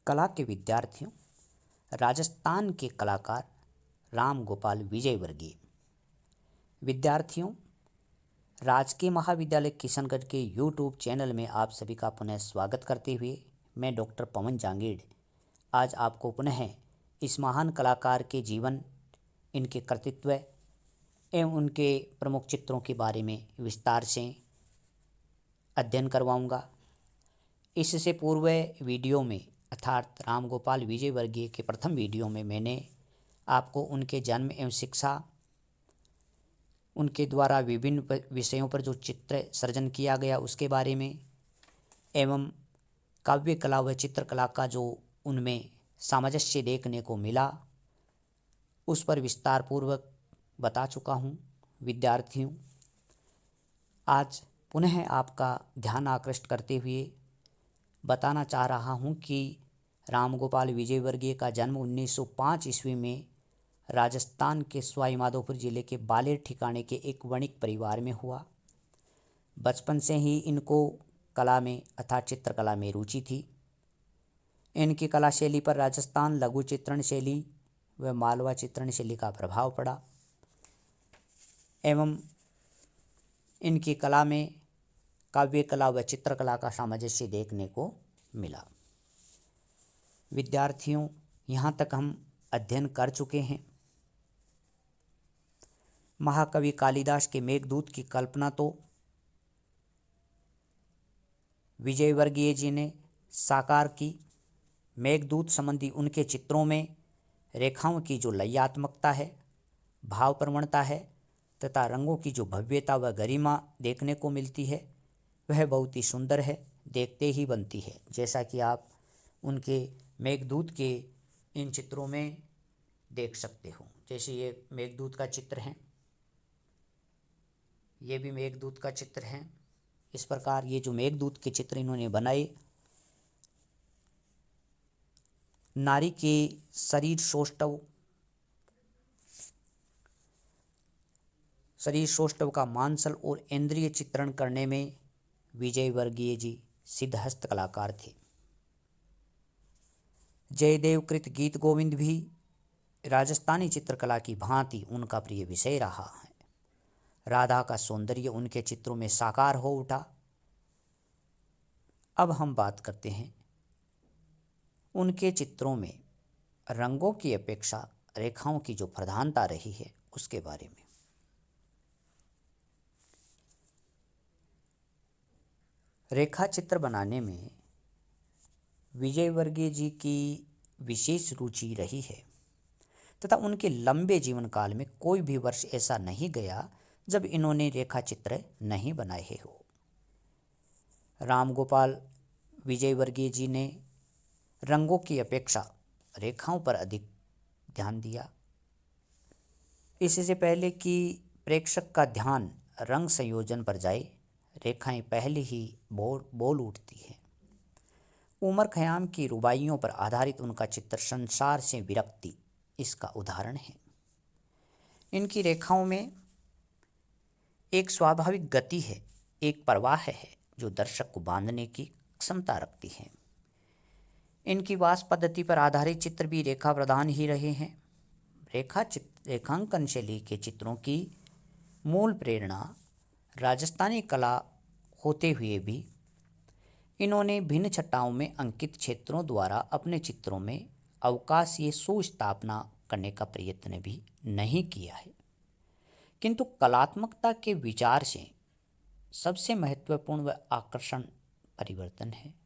कला के विद्यार्थियों, राजस्थान के कलाकार राम गोपाल विजयवर्गीय। विद्यार्थियों, राजकीय महाविद्यालय किशनगढ़ के यूट्यूब चैनल में आप सभी का पुनः स्वागत करते हुए मैं डॉक्टर पवन जांगीड़ आज आपको पुनः इस महान कलाकार के जीवन, इनके कृतित्व एवं उनके प्रमुख चित्रों के बारे में विस्तार से अध्ययन करवाऊंगा। इससे पूर्व वीडियो में अर्थात राम गोपाल विजयवर्गीय के प्रथम वीडियो में मैंने आपको उनके जन्म एवं शिक्षा, उनके द्वारा विभिन्न विषयों पर जो चित्र सर्जन किया गया उसके बारे में एवं काव्य कला व चित्रकला का जो उनमें सामंजस्य देखने को मिला उस पर विस्तार पूर्वक बता चुका हूँ। विद्यार्थियों, आज पुनः आपका ध्यान आकृष्ट करते हुए बताना चाह रहा हूँ कि राम गोपाल विजयवर्गीय का जन्म 1905 ईस्वी में राजस्थान के सवाई माधोपुर जिले के बालेर ठिकाने के एक वणिक परिवार में हुआ। बचपन से ही इनको कला में अर्थात चित्रकला में रुचि थी। इनकी कला शैली पर राजस्थान लघु चित्रण शैली व मालवा चित्रण शैली का प्रभाव पड़ा एवं इनकी कला में काव्य कला व चित्रकला का सामंजस्य देखने को मिला। विद्यार्थियों, यहाँ तक हम अध्ययन कर चुके हैं। महाकवि कालिदास के मेघदूत की कल्पना तो विजयवर्गीय जी ने साकार की। मेघदूत संबंधी उनके चित्रों में रेखाओं की जो लयात्मकता है, भाव प्रवणता है तथा रंगों की जो भव्यता व गरिमा देखने को मिलती है वह बहुत ही सुंदर है, देखते ही बनती है। जैसा कि आप उनके मेघदूत के इन चित्रों में देख सकते हो। जैसे ये मेघदूत का चित्र है, ये भी मेघदूत का चित्र है। इस प्रकार ये जो मेघदूत के चित्र इन्होंने बनाए, नारी के शरीर सौष्ठव का मांसल और इंद्रिय चित्रण करने में विजयवर्गीय जी सिद्धहस्त कलाकार थे। जयदेव कृत गीत गोविंद भी राजस्थानी चित्रकला की भांति उनका प्रिय विषय रहा है। राधा का सौंदर्य उनके चित्रों में साकार हो उठा। अब हम बात करते हैं उनके चित्रों में रंगों की अपेक्षा रेखाओं की जो प्रधानता रही है उसके बारे में। रेखा चित्र बनाने में विजयवर्गीय जी की विशेष रुचि रही है तथा उनके लंबे जीवन काल में कोई भी वर्ष ऐसा नहीं गया जब इन्होंने रेखा चित्र नहीं बनाए हो। राम गोपाल विजयवर्गीय जी ने रंगों की अपेक्षा रेखाओं पर अधिक ध्यान दिया। इससे पहले कि प्रेक्षक का ध्यान रंग संयोजन पर जाए, रेखाएं पहले ही बोल उठती हैं। उमर खयाम की रुबाइयों पर आधारित उनका चित्र संसार से विरक्ति इसका उदाहरण है। इनकी रेखाओं में एक स्वाभाविक गति है, एक प्रवाह है जो दर्शक को बांधने की क्षमता रखती है। इनकी वास पद्धति पर आधारित चित्र भी रेखा प्रधान ही रहे हैं। रेखांकन शैली के चित्रों की मूल प्रेरणा राजस्थानी कला होते हुए भी इन्होंने भिन्न छटाओं में अंकित क्षेत्रों द्वारा अपने चित्रों में अवकाशीय सुस्थापना करने का प्रयत्न भी नहीं किया है। किंतु कलात्मकता के विचार से सबसे महत्वपूर्ण व आकर्षण परिवर्तन है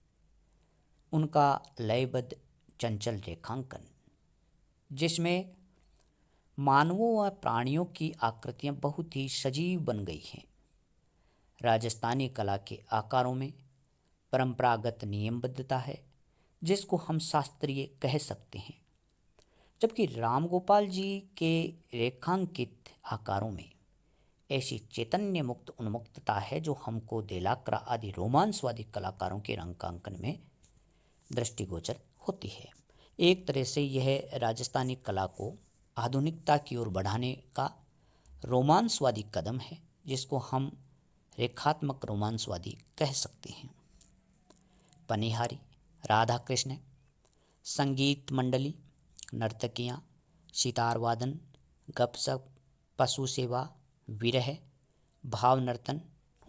उनका लयबद्ध चंचल रेखांकन, जिसमें मानवों व प्राणियों की आकृतियां बहुत ही सजीव बन गई हैं। राजस्थानी कला के आकारों में परंपरागत नियमबद्धता है जिसको हम शास्त्रीय कह सकते हैं, जबकि राम गोपाल जी के रेखांकित आकारों में ऐसी चैतन्य मुक्त उन्मुक्तता है जो हमको देलाक्रा आदि रोमांसवादी कलाकारों के रंगांकन में दृष्टिगोचर होती है। एक तरह से यह राजस्थानी कला को आधुनिकता की ओर बढ़ाने का रोमांसवादी कदम है जिसको हम रेखात्मक रोमांसवादी कह सकते हैं। पनिहारी, राधा कृष्ण, संगीत मंडली, नर्तकियाँ, सितार वादन, गपशप, पशु सेवा, विरह, भाव नर्तन,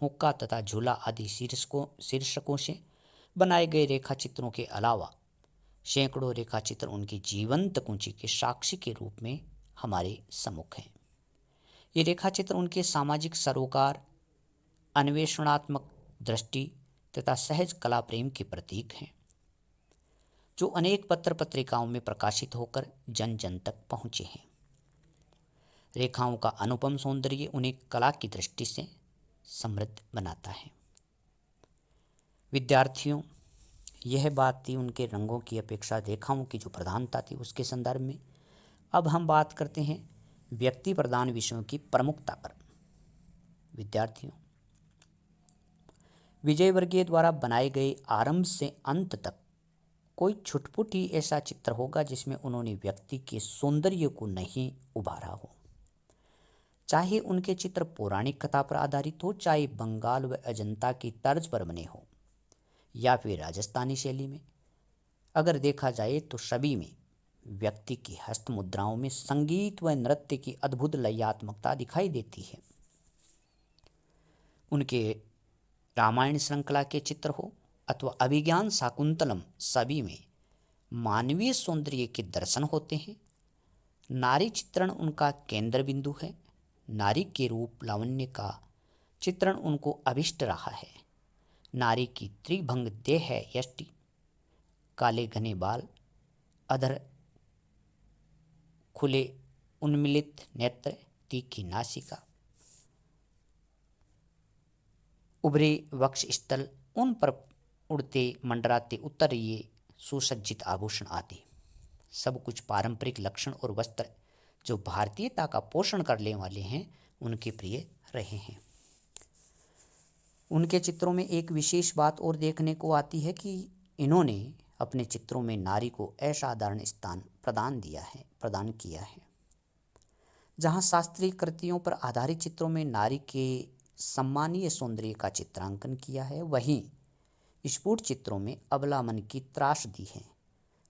हुक्का तथा झूला आदि शीर्षकों से बनाए गए रेखा चित्रों के अलावा सैकड़ों रेखा चित्र उनकी जीवंत कुंजी के साक्षी के रूप में हमारे सम्मुख हैं। ये रेखा चित्र उनके सामाजिक सरोकार, अन्वेषणात्मक दृष्टि तथा सहज कला प्रेम के प्रतीक हैं, जो अनेक पत्र पत्रिकाओं में प्रकाशित होकर जन जन तक पहुँचे हैं। रेखाओं का अनुपम सौंदर्य उन्हें कला की दृष्टि से समृद्ध बनाता है। विद्यार्थियों, यह बात थी उनके रंगों की अपेक्षा रेखाओं की जो प्रधानता थी उसके संदर्भ में। अब हम बात करते हैं व्यक्ति प्रधान विषयों की प्रमुखता पर। विद्यार्थियों, विजयवर्गीय द्वारा बनाए गए आरंभ से अंत तक कोई छुटपुट ही ऐसा चित्र होगा जिसमें उन्होंने व्यक्ति के सौंदर्य को नहीं उभारा हो। चाहे उनके चित्र पौराणिक कथा पर आधारित हो, चाहे बंगाल व अजंता की तर्ज पर बने हो या फिर राजस्थानी शैली में, अगर देखा जाए तो सभी में व्यक्ति की हस्त मुद्राओं में संगीत व नृत्य की अद्भुत लयात्मकता दिखाई देती है। उनके रामायण श्रृंखला के चित्र हो अथवा अभिज्ञान शाकुंतलम, सभी में मानवीय सौंदर्य के दर्शन होते हैं। नारी चित्रण उनका केंद्र बिंदु है। नारी के रूप लावण्य का चित्रण उनको अभिष्ट रहा है। नारी की त्रिभंग देह है यष्टि, काले घने बाल, अधर खुले उन्मिलित नेत्र, तीखी नासिका, उभरे वक्ष स्थल, उन पर उड़ते मंडराते उत्तरीय सुसज्जित आभूषण आदि सब कुछ पारंपरिक लक्षण और वस्त्र जो भारतीयता का पोषण करने वाले हैं उनके प्रिय रहे हैं। उनके चित्रों में एक विशेष बात और देखने को आती है कि इन्होंने अपने चित्रों में नारी को असाधारण स्थान प्रदान किया है। जहाँ शास्त्रीय कृतियों पर आधारित चित्रों में नारी के सम्मानीय सौंदर्य का चित्रांकन किया है, वहीं स्फुट चित्रों में अबला मन की त्रास दी है,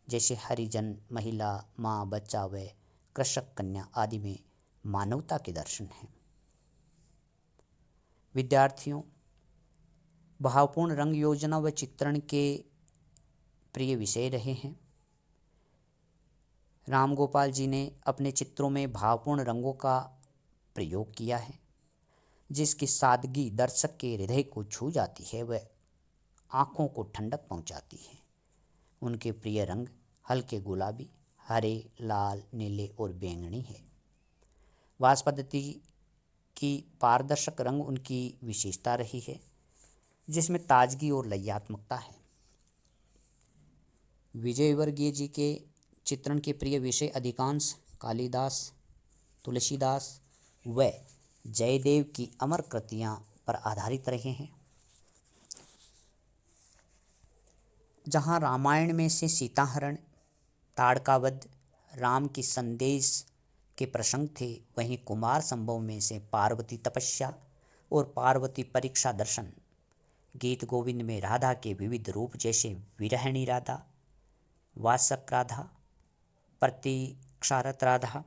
जैसे हरिजन, महिला, माँ, बच्चा व कृषक कन्या आदि में मानवता के दर्शन हैं। विद्यार्थियों, भावपूर्ण रंग योजना व चित्रण के प्रिय विषय रहे हैं। राम गोपाल जी ने अपने चित्रों में भावपूर्ण रंगों का प्रयोग किया है, जिसकी सादगी दर्शक के हृदय को छू जाती है व आँखों को ठंडक पहुँचाती है। उनके प्रिय रंग हल्के गुलाबी, हरे, लाल, नीले और बैंगनी है। वास पद्धति की पारदर्शक रंग उनकी विशेषता रही है, जिसमें ताजगी और लयात्मकता है। विजयवर्गीय जी के चित्रण के प्रिय विषय अधिकांश कालिदास, तुलसीदास व जयदेव की अमर कृतियाँ पर आधारित रहे हैं। जहाँ रामायण में से सीताहरण, ताड़कावध, राम की संदेश के प्रसंग थे, वहीं कुमार संभव में से पार्वती तपस्या और पार्वती परीक्षा दर्शन, गीत गोविंद में राधा के विविध रूप जैसे विरहिणी राधा, वासक राधा, प्रतीक्षारत राधा,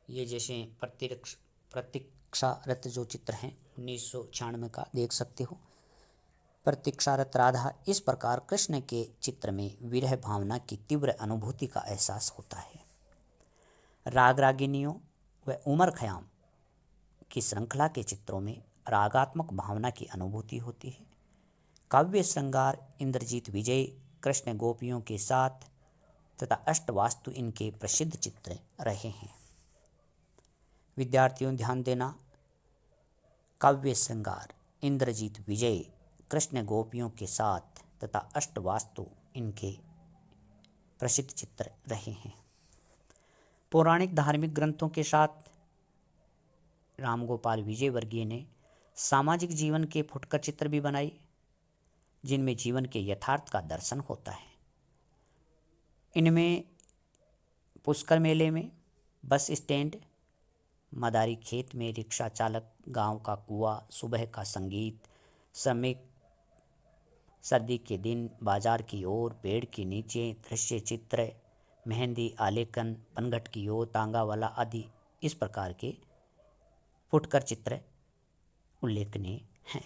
ये जैसे प्रतीक्षारत जो चित्र हैं 1996 का देख सकते हो, प्रतीक्षारत राधा, इस प्रकार कृष्ण के चित्र में विरह भावना की तीव्र अनुभूति का एहसास होता है। राग रागिनियों व उमर खयाम की श्रृंखला के चित्रों में रागात्मक भावना की अनुभूति होती है। काव्य श्रृंगार इंद्रजीत विजय, कृष्ण गोपियों के साथ तथा अष्टवास्तु इनके प्रसिद्ध चित्र रहे हैं। विद्यार्थियों ध्यान देना, काव्य श्रृंगार इंद्रजीत विजय, कृष्ण गोपियों के साथ तथा अष्टवास्तु इनके प्रसिद्ध चित्र रहे हैं। पौराणिक धार्मिक ग्रंथों के साथ रामगोपाल विजयवर्गीय ने सामाजिक जीवन के फुटकर चित्र भी बनाए, जिनमें जीवन के यथार्थ का दर्शन होता है। इनमें पुष्कर मेले में बस स्टैंड, मदारी खेत में रिक्शा चालक, गांव का कुआं, सुबह का संगीत, श्रमिक, सर्दी के दिन, बाजार की ओर, पेड़ के नीचे, दृश्य चित्र, मेहंदी, आलेखन, पनघट की ओर, तांगा वाला आदि इस प्रकार के फुटकर चित्र उल्लेखनीय हैं।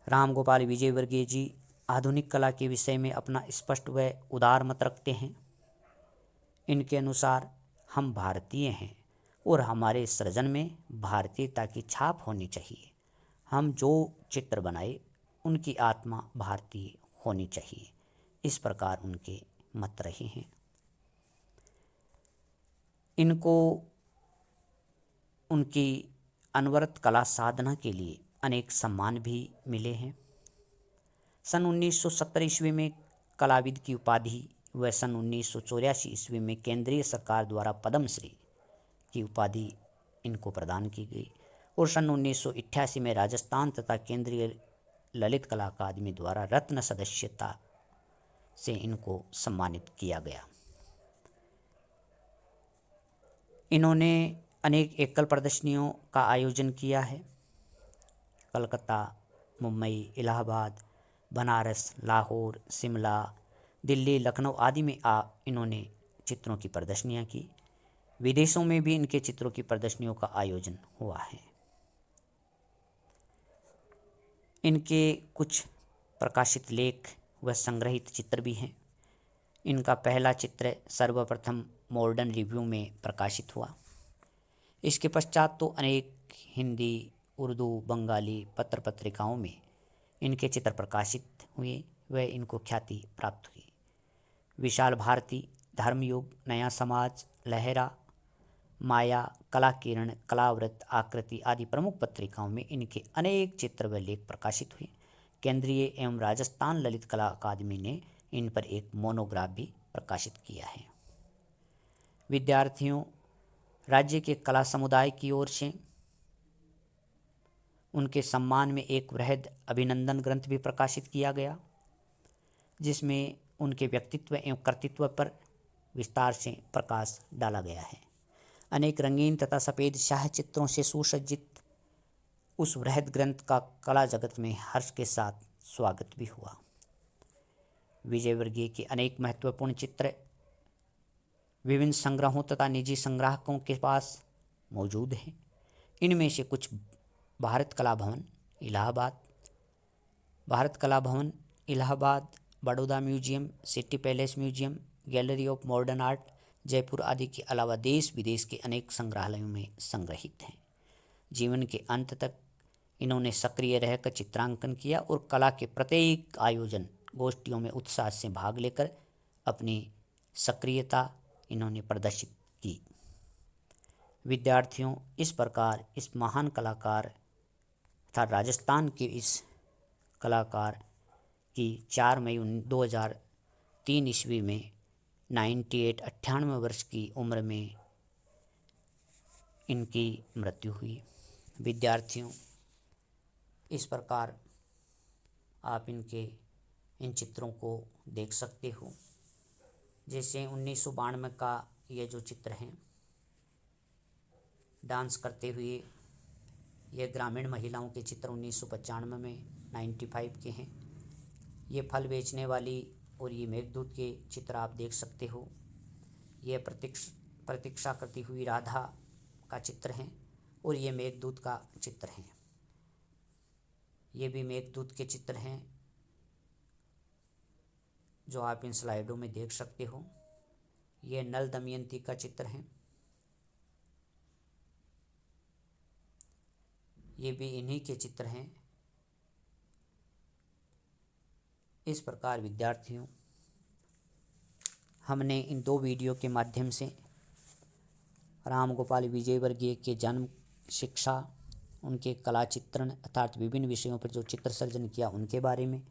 राम गोपाल विजयवर्गीय जी आधुनिक कला के विषय में अपना स्पष्ट व उदार मत रखते हैं। इनके अनुसार हम भारतीय हैं और हमारे सृजन में भारतीयता की छाप होनी चाहिए। हम जो चित्र बनाए उनकी आत्मा भारतीय होनी चाहिए। इस प्रकार उनके मत रहे हैं। इनको उनकी अनवरत कला साधना के लिए अनेक सम्मान भी मिले हैं। सन 1970 ईस्वी में कलाविद की उपाधि व सन 1984 ईस्वी में केंद्रीय सरकार द्वारा पद्मश्री की उपाधि इनको प्रदान की गई और सन 1988 में राजस्थान तथा केंद्रीय ललित कला अकादमी द्वारा रत्न सदस्यता से इनको सम्मानित किया गया। इन्होंने अनेक एकल प्रदर्शनियों का आयोजन किया है। कलकत्ता, मुंबई, इलाहाबाद, बनारस, लाहौर, शिमला, दिल्ली, लखनऊ आदि में इन्होंने चित्रों की प्रदर्शनियाँ की। विदेशों में भी इनके चित्रों की प्रदर्शनियों का आयोजन हुआ है। इनके कुछ प्रकाशित लेख व संग्रहित चित्र भी हैं। इनका पहला चित्र सर्वप्रथम मॉडर्न रिव्यू में प्रकाशित हुआ। इसके पश्चात तो अनेक हिंदी, उर्दू, बंगाली पत्र पत्रिकाओं में इनके चित्र प्रकाशित हुए व इनको ख्याति प्राप्त हुई। विशाल भारती, धर्मयुग, नया समाज, लहरा, माया, कला किरण, कलाव्रत, आकृति आदि प्रमुख पत्रिकाओं में इनके अनेक चित्र व लेख प्रकाशित हुए। केंद्रीय एवं राजस्थान ललित कला अकादमी ने इन पर एक मोनोग्राफ भी प्रकाशित किया है। विद्यार्थियों, राज्य के कला समुदाय की ओर से उनके सम्मान में एक वृहद अभिनंदन ग्रंथ भी प्रकाशित किया गया, जिसमें उनके व्यक्तित्व एवं कर्तृत्व पर विस्तार से प्रकाश डाला गया है। अनेक रंगीन तथा सफ़ेद शाह चित्रों से सुसज्जित उस वृहद ग्रंथ का कला जगत में हर्ष के साथ स्वागत भी हुआ। विजयवर्गीय के अनेक महत्वपूर्ण चित्र विभिन्न संग्रहों तथा निजी संग्राहकों के पास मौजूद हैं। इनमें से कुछ भारत कला भवन Allahabad, Baroda museum, city palace museum, gallery of modern art Jaipur आदि के अलावा देश विदेश के अनेक संग्रहालयों में संग्रहित हैं। जीवन के अंत तक इन्होंने सक्रिय रहकर चित्रांकन किया और कला के प्रत्येक आयोजन गोष्ठियों में उत्साह से भाग लेकर अपनी सक्रियता इन्होंने प्रदर्शित की। विद्यार्थियों, इस प्रकार इस महान कलाकार तथा राजस्थान के इस कलाकार की 4 मई 2003 ईस्वी में 98 वर्ष की उम्र में इनकी मृत्यु हुई। विद्यार्थियों, इस प्रकार आप इन चित्रों को देख सकते हो। जैसे 1992 का ये जो चित्र हैं डांस करते हुए, ये ग्रामीण महिलाओं के चित्र 1995 में 95 के हैं। ये फल बेचने वाली और ये मेघदूत के चित्र आप देख सकते हो। ये प्रतीक्षा करती हुई राधा का चित्र हैं और ये मेघदूत का चित्र हैं। ये भी मेघदूत के चित्र हैं जो आप इन स्लाइडों में देख सकते हो। ये नल दमयंती का चित्र है। ये भी इन्हीं के चित्र हैं। इस प्रकार विद्यार्थियों, हमने इन 2 वीडियो के माध्यम से राम गोपाल विजयवर्गीय के जन्म, शिक्षा, उनके कला चित्रण अर्थात विभिन्न विषयों पर जो चित्र सर्जन किया उनके बारे में,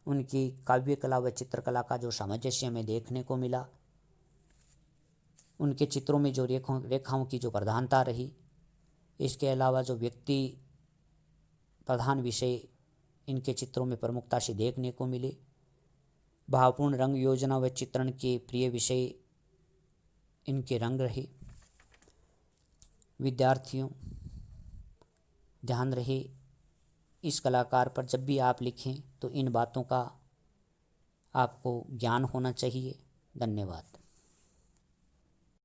उनकी काव्य कला व चित्रकला का जो सामंजस्य हमें देखने को मिला, उनके चित्रों में जो रेखाओं की जो प्रधानता रही, इसके अलावा जो व्यक्ति प्रधान विषय इनके चित्रों में प्रमुखता से देखने को मिले, भावपूर्ण रंग योजना व चित्रण के प्रिय विषय इनके रंग रहे। विद्यार्थियों, ध्यान रहे इस कलाकार पर जब भी आप लिखें तो इन बातों का आपको ज्ञान होना चाहिए। धन्यवाद।